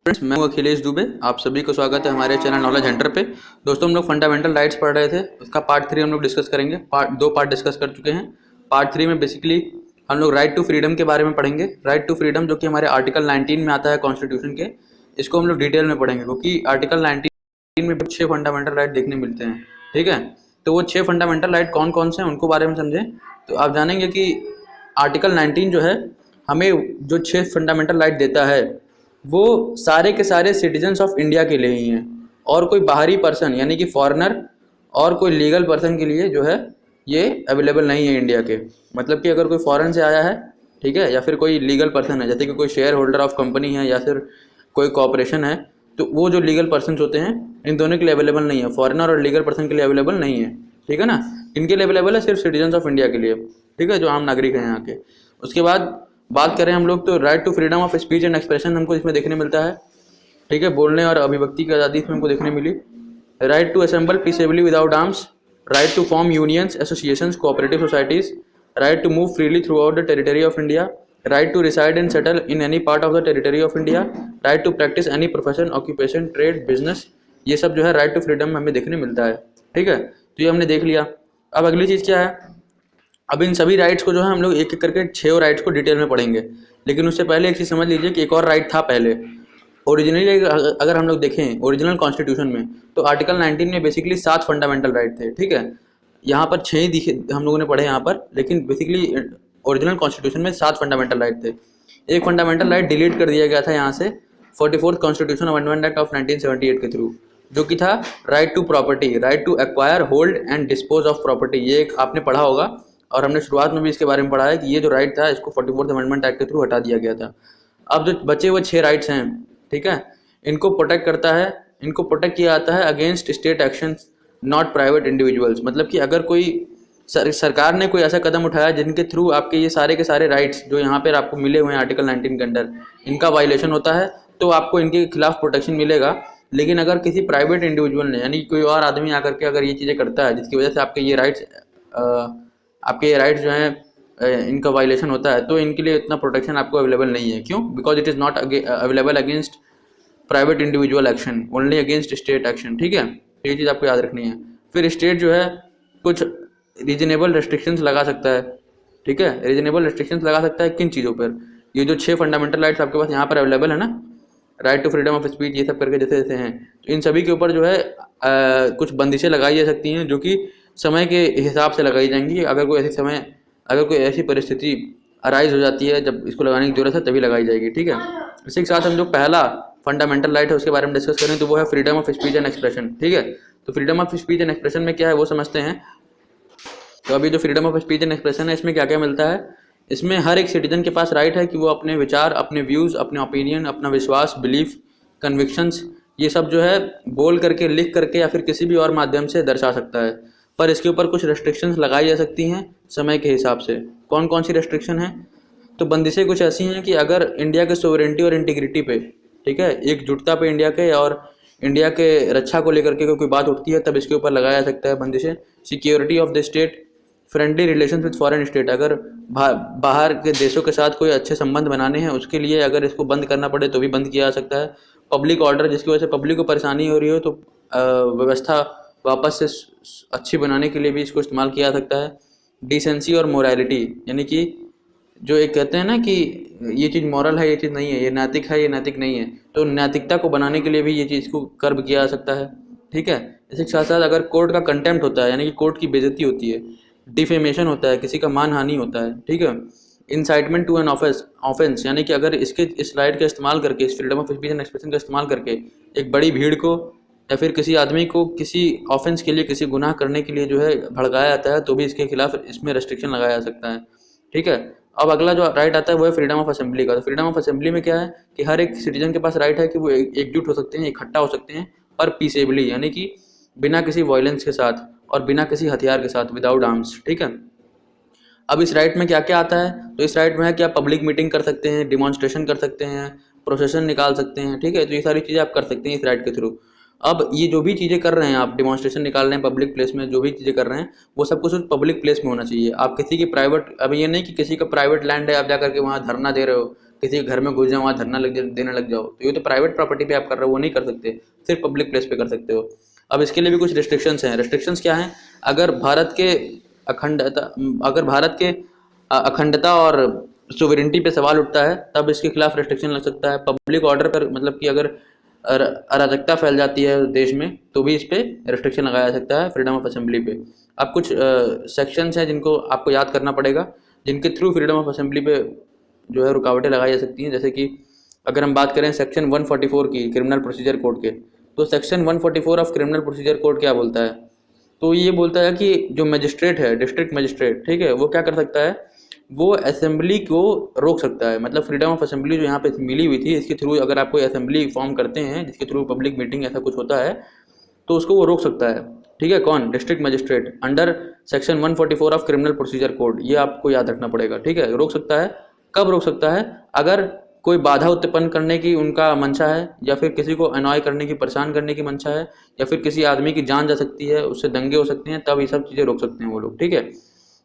Friends, मैं हूं अखिलेश दुबे। आप सभी को स्वागत है हमारे चैनल नॉलेज हंटर पे। दोस्तों, हम लोग फंडामेंटल राइट्स पढ़ रहे थे, उसका पार्ट 3 हम लोग डिस्कस करेंगे। दो पार्ट डिस्कस कर चुके हैं। पार्ट 3 में बेसिकली हम लोग राइट टू फ्रीडम के बारे में पढ़ेंगे। राइट टू फ्रीडम जो कि हमारे आर्टिकल 19 में आता है कॉन्स्टिट्यूशन के, इसको हम लोग डिटेल में पढ़ेंगे, क्योंकि आर्टिकल 19 में 6 फंडामेंटल राइट देखने मिलते हैं। ठीक है, तो वो 6 फंडामेंटल राइट कौन कौन से हैं उनको बारे में समझें तो आप जानेंगे कि आर्टिकल 19 जो है हमें जो 6 फंडामेंटल राइट देता है वो सारे के सारे सिटीजन्स ऑफ इंडिया के लिए ही हैं, और कोई बाहरी पर्सन यानी कि फॉरेनर और कोई लीगल पर्सन के लिए जो है ये अवेलेबल नहीं है इंडिया के। मतलब कि अगर कोई फॉरेन से आया है, ठीक है, या फिर कोई लीगल पर्सन है, जैसे कि कोई शेयर होल्डर ऑफ कंपनी है या फिर कोई कॉर्पोरेशन है, तो वो जो लीगल पर्सन होते हैं इन दोनों के लिए अवेलेबल नहीं है। फॉरेनर और लीगल पर्सन के लिए अवेलेबल नहीं है, ठीक है ना। इनके लिए अवेलेबल है सिर्फ सिटीजन्स ऑफ इंडिया के लिए, ठीक है, जो आम नागरिक हैं यहाँ के। उसके बाद बात करें हम लोग तो right to freedom of speech and expression हमको इसमें देखने मिलता है, ठीक है। बोलने और अभिव्यक्ति की आज़ादी इसमें हमको देखने मिली। Right to assemble peaceably without arms, right to form unions, associations, cooperative societies, right to move freely throughout the territory of India, right to reside and settle in any part of the territory of India, right to practise any profession, occupation, trade, business, ये सब जो है right to freedom में हमें देखने मिलता है, ठीक है। तो ये हमने देख लिया। अब अगली चीज़ क्या है, अब इन सभी राइट्स को जो है हम लोग एक एक करके 6 राइट्स को डिटेल में पढ़ेंगे। लेकिन उससे पहले एक चीज़ समझ लीजिए कि एक और राइट था पहले। ओरिजिनली अगर हम लोग देखें ओरिजिनल कॉन्स्टिट्यूशन में, तो आर्टिकल 19 में बेसिकली 7 फंडामेंटल राइट थे, ठीक है। यहाँ पर 6 ही दिखे हम लोगों ने पढ़े यहाँ पर, लेकिन बेसिकली ओरिजिनल कॉन्स्टिट्यूशन में 7 फंडामेंटल राइट थे। एक फंडामेंटल राइट डिलीट कर दिया गया था यहाँ से 44th constitution amendment act of 1978 के थ्रू, जो कि था right to property, right to acquire, hold and dispose of property. ये एक आपने पढ़ा होगा और हमने शुरुआत में भी इसके बारे में पढ़ा है कि ये जो राइट था इसको 44th अमेंडमेंट एक्ट के थ्रू हटा दिया गया था। अब जो बचे हुए 6 राइट्स हैं, ठीक है, इनको प्रोटेक्ट करता है, इनको प्रोटेक्ट किया जाता है against state actions not private individuals. मतलब कि अगर कोई सरकार ने कोई ऐसा कदम उठाया जिनके थ्रू आपके ये सारे के सारे राइट्स जो यहाँ पर आपको मिले हुए हैं आर्टिकल 19 के अंडर, इनका वायलेशन होता है तो आपको इनके खिलाफ प्रोटेक्शन मिलेगा। लेकिन अगर किसी प्राइवेट इंडिविजुअल ने यानी कोई और आदमी आकर के अगर ये चीज़ें करता है जिसकी वजह से आपके ये राइट्स जो हैं इनका वायलेशन होता है, तो इनके लिए इतना प्रोटेक्शन आपको अवेलेबल नहीं है। क्यों? Because it is not available against private individual action, only against state action, ठीक है। ये चीज़ आपको याद रखनी है। फिर स्टेट जो है कुछ रीजनेबल रेस्ट्रिक्शंस लगा सकता है, ठीक है। रीजनेबल रेस्ट्रिक्शंस लगा सकता है किन चीज़ों पर? ये जो 6 फंडामेंटल राइट्स आपके पास यहाँ पर अवेलेबल है ना, right to freedom of speech, ये सब करके जैसे जैसे हैं, तो इन सभी के ऊपर जो है कुछ बंदिशें लगाई जा सकती हैं, जो कि समय के हिसाब से लगाई जाएंगी। अगर कोई ऐसी परिस्थिति अराइज हो जाती है जब इसको लगाने की जरूरत है तभी लगाई जाएगी, ठीक है। इसी के साथ हम जो पहला फंडामेंटल राइट है उसके बारे में डिस्कस करें तो वो है freedom of speech and expression, ठीक है। तो freedom of speech and expression में क्या है वो समझते हैं। तो अभी जो freedom of speech and expression है इसमें क्या क्या मिलता है, इसमें हर एक सिटीजन के पास राइट है कि वो अपने विचार, अपने व्यूज़, अपने ओपिनियन, अपना विश्वास, बिलीफ, कन्विक्शंस, ये सब जो है बोल करके, लिख करके या फिर किसी भी और माध्यम से दर्शा सकता है। पर इसके ऊपर कुछ रेस्ट्रिक्शंस लगाई जा सकती हैं समय के हिसाब से। कौन कौन सी रेस्ट्रिक्शन हैं? तो बंदिशें कुछ ऐसी हैं कि अगर इंडिया के सोवरेंटी और इंटीग्रिटी पे, ठीक है, एकजुटता पे इंडिया के और इंडिया के रक्षा को लेकर के कोई बात उठती है तब इसके ऊपर लगाया जा सकता है बंदिशें। Security of the state, friendly relation with foreign state, अगर बाहर के देशों के साथ कोई अच्छे संबंध बनाने हैं उसके लिए अगर इसको बंद करना पड़े तो भी बंद किया जा सकता है। पब्लिक ऑर्डर, जिसकी वजह से पब्लिक को परेशानी हो रही हो तो व्यवस्था वापस से अच्छी बनाने के लिए भी इसको इस्तेमाल किया जा सकता है। डिसेंसी और मोरालिटी, यानी कि जो एक कहते हैं ना कि ये चीज़ मॉरल है, ये चीज़ नहीं है, ये नैतिक है, ये नैतिक नहीं है, तो नैतिकता को बनाने के लिए भी ये चीज़ को कर्ब किया जा सकता है, ठीक है। इसके साथ साथ अगर कोर्ट का कंटेम्प्ट होता है यानी कि कोर्ट की बेइज्जती होती है, डिफेमेशन होता है, किसी का मानहानि होता है, ठीक है। इंसाइटमेंट टू एन ऑफेंस, यानी कि अगर इस राइट का इस्तेमाल करके, इस freedom of speech and expression का इस्तेमाल करके एक बड़ी भीड़ को या फिर किसी आदमी को किसी ऑफेंस के लिए, किसी गुनाह करने के लिए जो है भड़काया जाता है तो भी इसके खिलाफ इसमें रेस्ट्रिक्शन लगाया जा सकता है, ठीक है। अब अगला जो राइट आता है वो है फ्रीडम ऑफ असेंबली का। तो फ्रीडम ऑफ असेंबली में क्या है कि हर एक सिटीजन के पास राइट है कि वो एकजुट हो सकते हैं, इकट्ठा हो सकते हैं, पर पीसेबली, यानी कि बिना किसी वायलेंस के साथ और बिना किसी हथियार के साथ, विदाउट आर्म्स, ठीक है। अब इस राइट में क्या क्या आता है, तो इस राइट में है कि आप पब्लिक मीटिंग कर सकते हैं, डिमॉन्स्ट्रेशन कर सकते हैं, प्रोसेशन निकाल सकते हैं, ठीक है। तो ये सारी चीज़ें आप कर सकते हैं इस राइट के थ्रू। अब ये जो भी चीज़ें कर रहे हैं आप, डिमॉन्स्ट्रेशन निकाल रहे हैं पब्लिक प्लेस में, जो भी चीज़ें कर रहे हैं वो सब कुछ पब्लिक प्लेस में होना चाहिए। आप किसी की प्राइवेट, अब ये नहीं कि किसी का प्राइवेट लैंड है आप जा करके वहाँ धरना दे रहे हो, किसी के घर में घुस जाओ, वहाँ धरना देने लग जाओ, तो ये तो प्राइवेट प्रॉपर्टी पे आप कर रहे हो, वो नहीं कर सकते, सिर्फ पब्लिक प्लेस पे कर सकते हो। अब इसके लिए भी कुछ रिस्ट्रिक्शंस हैं। रिस्ट्रिक्शंस क्या हैं? अगर भारत के अखंडता अगर भारत के अखंडता और सोवेरेंटी पे सवाल उठता है तब इसके खिलाफ रिस्ट्रिक्शन लग सकता है। पब्लिक ऑर्डर पर, मतलब कि अगर अराजकता फैल जाती है देश में तो भी इस पे रिस्ट्रिक्शन लगाया जा सकता है फ्रीडम ऑफ असेंबली पे। अब कुछ सेक्शंस हैं जिनको आपको याद करना पड़ेगा, जिनके थ्रू फ्रीडम ऑफ असेंबली पे जो है रुकावटें लगाई जा सकती हैं। जैसे कि अगर हम बात करें सेक्शन 144 की क्रिमिनल प्रोसीजर कोड के, तो section 144 of criminal procedure code क्या बोलता है? तो ये बोलता है कि जो मजिस्ट्रेट है, डिस्ट्रिक्ट मजिस्ट्रेट, ठीक है, वो क्या कर सकता है, वो असेंबली को रोक सकता है। मतलब फ्रीडम ऑफ असेंबली जो यहाँ पे मिली हुई थी, इसके थ्रू अगर आप कोई असेंबली फॉर्म करते हैं जिसके थ्रू पब्लिक मीटिंग ऐसा कुछ होता है, तो उसको वो रोक सकता है। ठीक है, कौन? District magistrate, under section 144 of criminal procedure code. ये आपको याद रखना पड़ेगा। ठीक है, रोक सकता है। कब रोक सकता है? अगर कोई बाधा उत्पन्न करने की उनका मंशा है, या फिर किसी को अनॉय करने की, परेशान करने की मंशा है, या फिर किसी आदमी की जान जा सकती है, उससे दंगे हो सकते हैं, तब ये सब चीज़ें रोक सकते हैं वो लोग। ठीक है,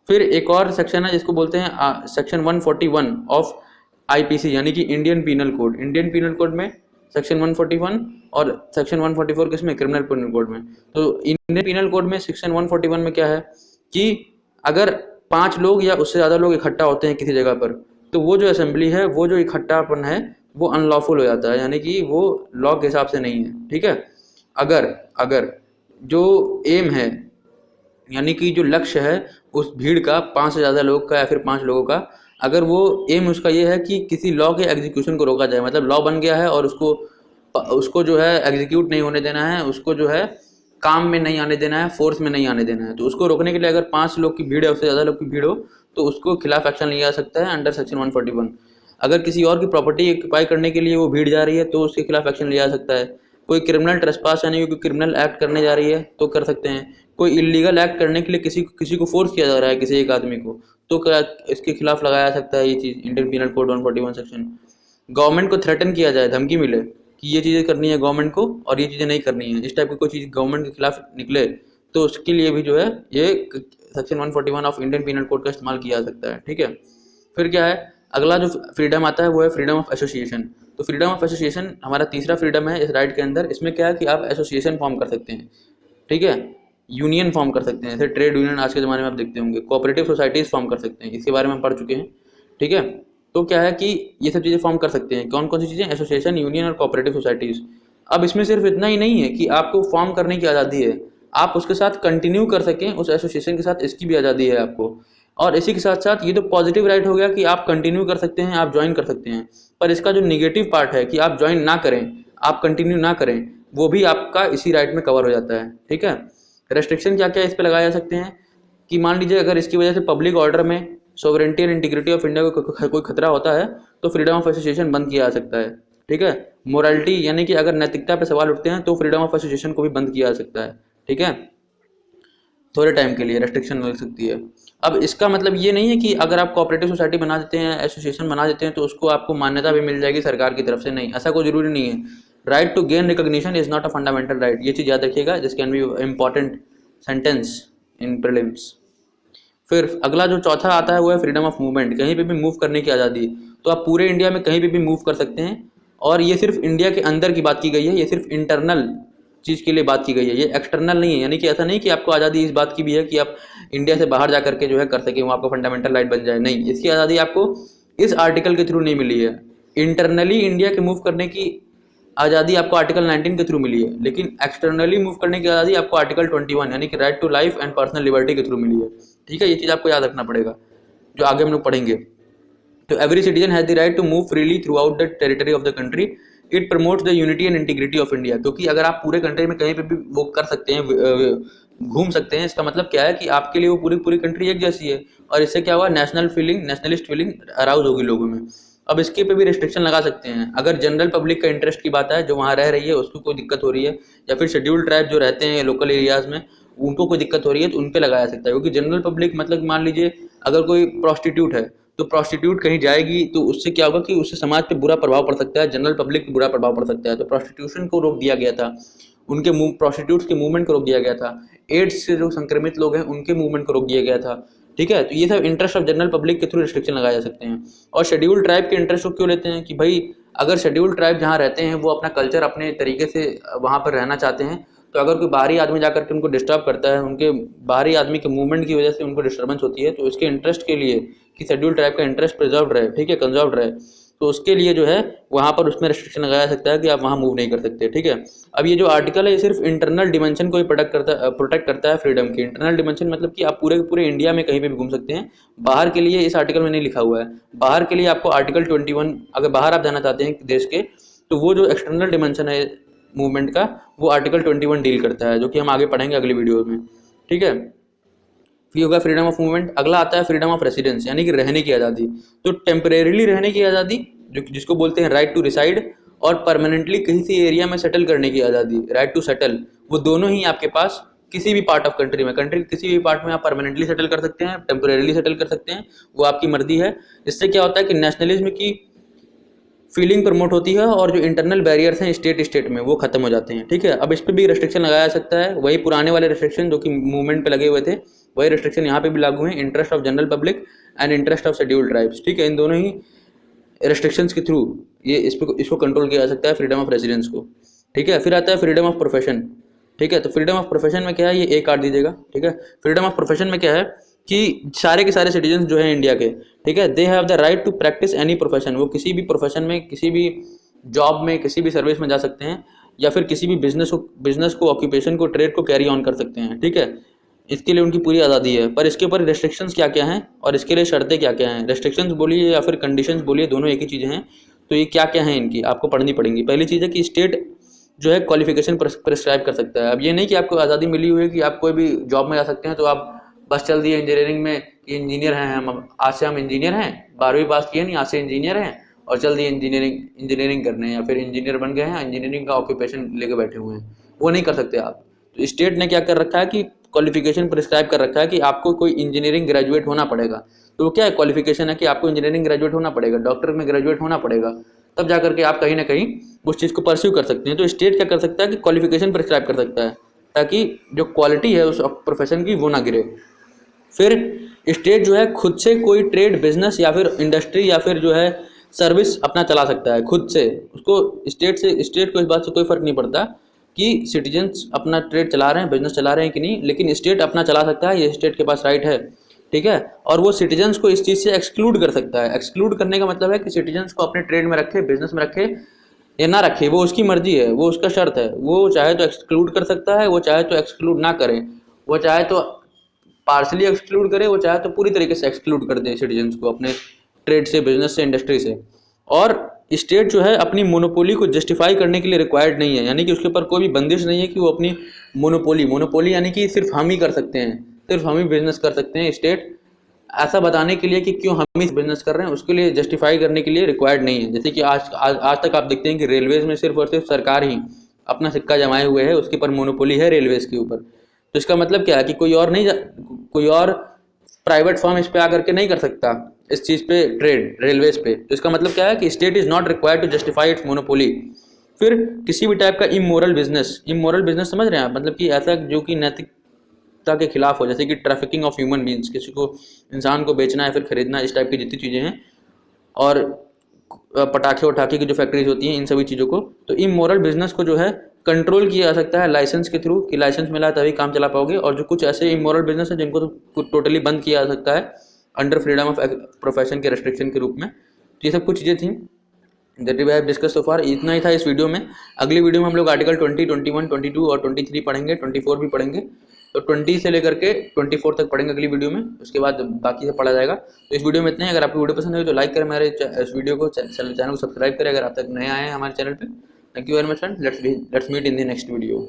फिर एक और सेक्शन है जिसको बोलते हैं सेक्शन 141 ऑफ आईपीसी, यानी कि Indian penal code. Indian penal code में सेक्शन 141 और सेक्शन 144 किसमें? क्रिमिनल पीनल कोड में। तो इंडियन पीनल कोड में सेक्शन 141 में क्या है कि अगर 5 लोग या उससे ज़्यादा लोग इकट्ठा होते हैं किसी जगह पर, तो वो जो असेंबली है, वो जो इकट्ठापन है, वो अनलॉफुल हो जाता है, यानी कि वो लॉ के हिसाब से नहीं है। ठीक है, अगर अगर जो एम है, यानी कि जो लक्ष्य है उस भीड़ का, 5 से ज़्यादा लोग का या फिर 5 लोगों का, अगर वो एम उसका ये है कि किसी लॉ के एग्जीक्यूशन को रोका जाए, मतलब लॉ बन गया है और उसको उसको जो है एग्जीक्यूट नहीं होने देना है, उसको जो है काम में नहीं आने देना है, फोर्स में नहीं आने देना है, तो उसको रोकने के लिए अगर 5 लोग की भीड़ है, उससे ज़्यादा लोग की भीड़ हो, तो उसको खिलाफ एक्शन लिया जा सकता है अंडर सेक्शन 141। अगर किसी और की प्रॉपर्टी ऑक्यूपाई करने के लिए वो भीड़ जा रही है तो उसके खिलाफ एक्शन लिया जा सकता है। कोई क्रिमिनल ट्रेसपास यानी कोई क्रिमिनल एक्ट करने जा रही है तो कर सकते हैं। कोई इलीगल एक्ट करने के लिए किसी को फोर्स किया जा रहा है, किसी एक आदमी को, तो क्या इसके खिलाफ लगाया जा सकता है ये चीज़, Indian penal code 141 section. Government को थ्रेटन किया जाए, धमकी मिले कि ये चीज़ें करनी है गवर्नमेंट को और ये चीज़ें नहीं करनी है, इस टाइप की कोई चीज़ गवर्नमेंट के खिलाफ निकले, तो उसके लिए भी जो है ये section 141 of Indian penal code का इस्तेमाल किया जा सकता है। ठीक है, फिर क्या है, अगला जो फ्रीडम आता है वो है फ्रीडम ऑफ एसोसिएशन। तो फ्रीडम ऑफ एसोसिएशन हमारा तीसरा फ्रीडम है इस राइट के अंदर। इसमें क्या है कि आप एसोसिएशन फॉर्म कर सकते हैं, ठीक है, यूनियन फॉर्म कर सकते हैं, जैसे ट्रेड यूनियन आज के ज़माने में आप देखते होंगे, कोऑपरेटिव सोसाइटीज़ फॉर्म कर सकते हैं, इसके बारे में हम पढ़ चुके हैं। ठीक है, तो क्या है कि ये सब चीज़ें फॉर्म कर सकते हैं। कौन कौन सी चीज़ें? एसोसिएशन, यूनियन और कोऑपरेटिव सोसाइटीज़। अब इसमें सिर्फ इतना ही नहीं है कि आपको फॉर्म करने की आज़ादी है, आप उसके साथ कंटिन्यू कर सकें, उस एसोसिएशन के साथ, इसकी भी आज़ादी है आपको। और इसी के साथ साथ ये तो पॉजिटिव राइट हो गया कि आप कंटिन्यू कर सकते हैं, आप ज्वाइन कर सकते हैं, पर इसका जो निगेटिव पार्ट है कि आप ज्वाइन ना करें, आप कंटिन्यू ना करें, वो भी आपका इसी राइट में कवर हो जाता है। ठीक है, रेस्ट्रिक्शन क्या क्या इस पर लगाए जा सकते हैं कि मान लीजिए अगर इसकी वजह से पब्लिक ऑर्डर में, sovereignty and integrity of India को कोई खतरा होता है तो फ्रीडम ऑफ एसोसिएशन बंद किया जा सकता है। ठीक है, मोरालिटी यानी कि अगर नैतिकता पे सवाल उठते हैं तो फ्रीडम ऑफ एसोसिएशन को भी बंद किया जा सकता है। ठीक है, थोड़े टाइम के लिए रेस्ट्रिक्शन लग सकती है। अब इसका मतलब ये नहीं है कि अगर आप कोऑपरेटिव सोसाइटी बना देते हैं, एसोसिएशन बना देते हैं, तो उसको आपको मान्यता भी मिल जाएगी सरकार की तरफ से, नहीं, ऐसा कोई जरूरी नहीं है। Right to gain recognition is not a fundamental right, ये चीज़ याद रखिएगा, this can be important sentence in prelims. फिर अगला जो चौथा आता है वो है फ्रीडम ऑफ मूवमेंट, कहीं पे भी मूव करने की आज़ादी। तो आप पूरे इंडिया में कहीं पे भी मूव कर सकते हैं, और ये सिर्फ इंडिया के अंदर की बात की गई है, ये सिर्फ इंटरनल चीज़ के लिए बात की गई है, ये एक्सटर्नल नहीं है। यानी कि ऐसा नहीं कि आपको आज़ादी इस बात की भी है कि आप इंडिया से बाहर जा करके जो है कर सकें, वो आपको फंडामेंटल राइट बन जाए, नहीं, इसकी आज़ादी आपको इस आर्टिकल के थ्रू नहीं मिली है। इंटरनली इंडिया के मूव करने की आज़ादी आपको आर्टिकल 19 के थ्रू मिली है, लेकिन एक्सटर्नली मूव करने की आज़ादी आपको आर्टिकल 21 यानी कि right to life and personal liberty के थ्रू मिली है। ठीक है, ये चीज़ आपको याद रखना पड़ेगा, जो आगे हम लोग पढ़ेंगे। तो every citizen has the right to move freely throughout the territory of the country, it promotes the unity and integrity of India. क्योंकि अगर आप पूरे कंट्री में कहीं पे भी वो कर सकते हैं, घूम सकते हैं, इसका मतलब क्या है कि आपके लिए वो पूरी पूरी कंट्री एक जैसी है, और इससे क्या हुआ, national feeling, nationalist feeling arouse होगी लोगों में। अब इसके पे भी रिस्ट्रिक्शन लगा सकते हैं। अगर जनरल पब्लिक का इंटरेस्ट की बात है, जो वहाँ रह रही है उसको कोई दिक्कत हो रही है, या फिर शेड्यूल्ड ट्राइब जो रहते हैं लोकल एरियाज में उनको कोई दिक्कत हो रही है, तो उन पे लगाया सकता है। क्योंकि जनरल पब्लिक मतलब मान लीजिए अगर कोई प्रोस्टिट्यूट है, तो प्रोस्टिट्यूट कहीं जाएगी तो उससे क्या होगा कि उससे समाज पे बुरा प्रभाव पड़ सकता है, जनरल पब्लिक पे बुरा प्रभाव पड़ सकता है। तो प्रोस्टिट्यूशन को रोक दिया गया था, उनके प्रोस्टिट्यूट्स के मूवमेंट को रोक दिया गया था, एड्स से जो संक्रमित लोग हैं उनके मूवमेंट को रोक दिया गया था। ठीक है। तो ये सब इंटरेस्ट ऑफ जनरल पब्लिक के थ्रू रिस्ट्रिक्शन लगाए जा सकते हैं। और शेड्यूल्ड ट्राइब के इंटरेस्ट को क्यों लेते हैं कि भाई अगर शेड्यूल्ड ट्राइब जहाँ रहते हैं वो अपना कल्चर अपने तरीके से वहाँ पर रहना चाहते हैं, तो अगर कोई बाहरी आदमी जाकर के उनको डिस्टर्ब करता है, उनके बाहरी आदमी के मूवमेंट की वजह से उनको डिस्टर्बेंस होती है, तो इसके इंटरेस्ट के लिए कि शेड्यूल्ड ट्राइब का इंटरेस्ट प्रिजर्व रहे, ठीक है, कंजर्व रहे, तो उसके लिए जो है वहाँ पर उसमें रिस्ट्रिक्शन लगाया सकता है कि आप वहाँ मूव नहीं कर सकते, ठीक है। अब ये जो आर्टिकल है ये सिर्फ इंटरनल डिमेंशन को ही प्रोटेक्ट करता है फ्रीडम की। इंटरनल डिमेंशन मतलब कि आप पूरे पूरे इंडिया में कहीं पे भी घूम सकते हैं। बाहर के लिए इस आर्टिकल में नहीं लिखा हुआ है। बाहर के लिए आपको आर्टिकल 21, अगर बाहर आप जाना चाहते हैं देश के, तो वो जो एक्सटर्नल डिमेंशन है मूवमेंट का, वो आर्टिकल 21 डील करता है, जो कि हम आगे पढ़ेंगे अगली वीडियो में, ठीक है। फिर होगा फ्रीडम ऑफ मूवमेंट। अगला आता है फ्रीडम ऑफ रेसिडेंस, यानी कि रहने की आज़ादी। तो टेम्परेरीली रहने की आज़ादी, जो जिसको बोलते हैं राइट टू रिसाइड, और परमानेंटली किसी एरिया में सेटल करने की आज़ादी, राइट टू सेटल, वो दोनों ही आपके पास किसी भी पार्ट ऑफ कंट्री में, कंट्री किसी भी पार्ट में आप परमानेंटली सेटल कर सकते हैं, टेम्परेरीली सेटल कर सकते हैं, वो आपकी मर्जी है। इससे क्या होता है कि नेशनलिज्म की फीलिंग प्रमोट होती है और जो इंटरनल बैरियर्स हैं स्टेट में वो खत्म हो जाते हैं, ठीक है। अब इस पर भी रिस्ट्रिक्शन लगाया जा सकता है, वही पुराने वाले रिस्ट्रिक्शन जो कि मूवमेंट पे लगे हुए थे, वही रिस्ट्रिक्शन यहाँ पे भी लागू हैं, interest of general public and interest of scheduled tribes, ठीक है। इन दोनों ही रिस्ट्रिक्शंस के थ्रू ये इसको कंट्रोल किया जा सकता है, फ्रीडम ऑफ रेजिडेंस को, ठीक है। फिर आता है फ्रीडम ऑफ प्रोफेशन, ठीक है। तो फ्रीडम ऑफ प्रोफेशन में क्या है, ये एक काट दीजिएगा, ठीक है। फ्रीडम ऑफ प्रोफेशन में क्या है कि सारे के सारे सिटीजन जो हैं इंडिया के, ठीक है, they have the right to practise any profession. वो किसी भी प्रोफेशन में, किसी भी जॉब में, किसी भी सर्विस में जा सकते हैं, या फिर किसी भी बिजनेस को ऑक्यूपेशन को, ट्रेड को कैरी ऑन कर सकते हैं, ठीक है। इसके लिए उनकी पूरी आज़ादी है। पर इसके ऊपर रिस्ट्रिक्शंस क्या क्या हैं और इसके लिए शर्तें क्या क्या हैं। रिस्ट्रिक्शंस बोलिए या फिर कंडीशंस बोलिए, दोनों एक ही चीज़ें हैं। तो ये क्या क्या हैं इनकी आपको पढ़नी पड़ेंगी। पहली चीज़ है कि स्टेट जो है क्वालिफिकेशन प्रिस्क्राइब कर सकता है। अब ये नहीं कि आपको आज़ादी मिली हुई है कि आप कोई भी जॉब में जा सकते हैं, तो आप बस चल दिए इंजीनियरिंग में कि इंजीनियर हैं हम, आज से हम इंजीनियर हैं, 12वीं पास किए नहीं, आज से इंजीनियर हैं, और चल दिए इंजीनियरिंग करने, या फिर इंजीनियर बन गए हैं, इंजीनियरिंग का ऑक्यूपेशन लेके बैठे हुए हैं, वो नहीं कर सकते आप। तो स्टेट ने क्या कर रखा है कि क्वालिफिकेशन प्रिस्क्राइब कर रखा है कि आपको कोई इंजीनियरिंग ग्रेजुएट होना पड़ेगा। तो क्या है क्वालिफिकेशन है कि आपको इंजीनियरिंग ग्रेजुएट होना पड़ेगा, डॉक्टर में ग्रेजुएट होना पड़ेगा, तब जा करके आप कहीं ना कहीं उस चीज़ को परस्यू कर सकते हैं। तो स्टेट क्या कर सकता है कि क्वालिफिकेशन प्रिस्क्राइब कर सकता है, ताकि जो क्वालिटी है उस प्रोफेशन की वो ना गिरे। फिर स्टेट जो है खुद से कोई ट्रेड, बिजनेस या फिर इंडस्ट्री या फिर जो है सर्विस अपना चला सकता है खुद से। उसको स्टेट को इस बात से कोई फर्क नहीं पड़ता कि सिटीजन्स अपना ट्रेड चला रहे हैं, बिजनेस चला रहे हैं कि नहीं, लेकिन स्टेट अपना चला सकता है, ये स्टेट के पास राइट है, ठीक है। और वो सिटीजन्स को इस चीज़ से एक्सक्लूड कर सकता है। एक्सक्लूड करने का मतलब है कि सिटीजन्स को अपने ट्रेड में रखे, बिजनेस में रखे या ना रखे, वो उसकी मर्जी है, वो उसका शर्त है। वो चाहे तो एक्सक्लूड कर सकता है, वो चाहे तो एक्सक्लूड ना करे, वो चाहे तो पार्शली एक्सक्लूड करे, वो चाहे तो पूरी तरीके से एक्सक्लूड कर दे सिटीजन्स को अपने ट्रेड से, बिजनेस से, इंडस्ट्री से। और स्टेट जो है अपनी मोनोपोली को जस्टिफाई करने के लिए रिक्वायर्ड नहीं है, यानी कि उसके ऊपर कोई भी बंदिश नहीं है कि वो अपनी मोनोपोली यानी कि सिर्फ हम ही कर सकते हैं, सिर्फ हम ही बिजनेस कर सकते हैं। स्टेट ऐसा बताने के लिए कि क्यों हम ही बिजनेस कर रहे हैं, उसके लिए जस्टिफाई करने के लिए रिक्वायर्ड नहीं है। जैसे कि आज तक आप देखते हैं कि रेलवेज में सिर्फ और सिर्फ सरकार ही अपना सिक्का जमाए हुए है, उसके ऊपर मोनोपोली है रेलवेज के ऊपर। तो इसका मतलब क्या है कि कोई और प्राइवेट फर्म इस पे आकर के नहीं कर सकता इस चीज़ पे ट्रेड, रेलवेज पे। तो इसका मतलब क्या है कि state is not required to justify its monopoly. फिर किसी भी टाइप का इमोरल बिजनेस समझ रहे हैं आप, मतलब कि ऐसा जो कि नैतिकता के खिलाफ हो, जैसे कि ट्रैफिकिंग ऑफ ह्यूमन बींग्स, किसी को इंसान को बेचना या फिर खरीदना, इस टाइप की जितनी चीज़ें हैं, और पटाखे उठाखे की जो फैक्ट्रीज होती हैं, इन सभी चीज़ों को। तो इमोरल बिजनेस को जो है कंट्रोल किया जा सकता है लाइसेंस के थ्रू, कि लाइसेंस मिला तभी काम चला पाओगे। और जो कुछ ऐसे इमोरल बिजनेस है जिनको तो टोटली बंद किया जा सकता है अंडर फ्रीडम ऑफ प्रोफेशन के रेस्ट्रिक्शन के रूप में। तो ये सब कुछ चीज़ें थी that we have discuss so far. इतना ही था इस वीडियो में। अगली वीडियो में हम लोग आर्टिकल 20, 21, 22 और 23 पढ़ेंगे, 24 भी पढ़ेंगे। तो 20 से लेकर के 24 तक पढ़ेंगे अगली वीडियो में, उसके बाद बाकी से पढ़ा जाएगा। तो इस वीडियो में इतना ही। अगर आपको वीडियो पसंद है तो लाइक करें मेरे इस वीडियो को, चैनल को सब्सक्राइब करें अगर आप तक नए आए हैं हमारे चैनल पे। Thank you very much friend, let's meet in the next video.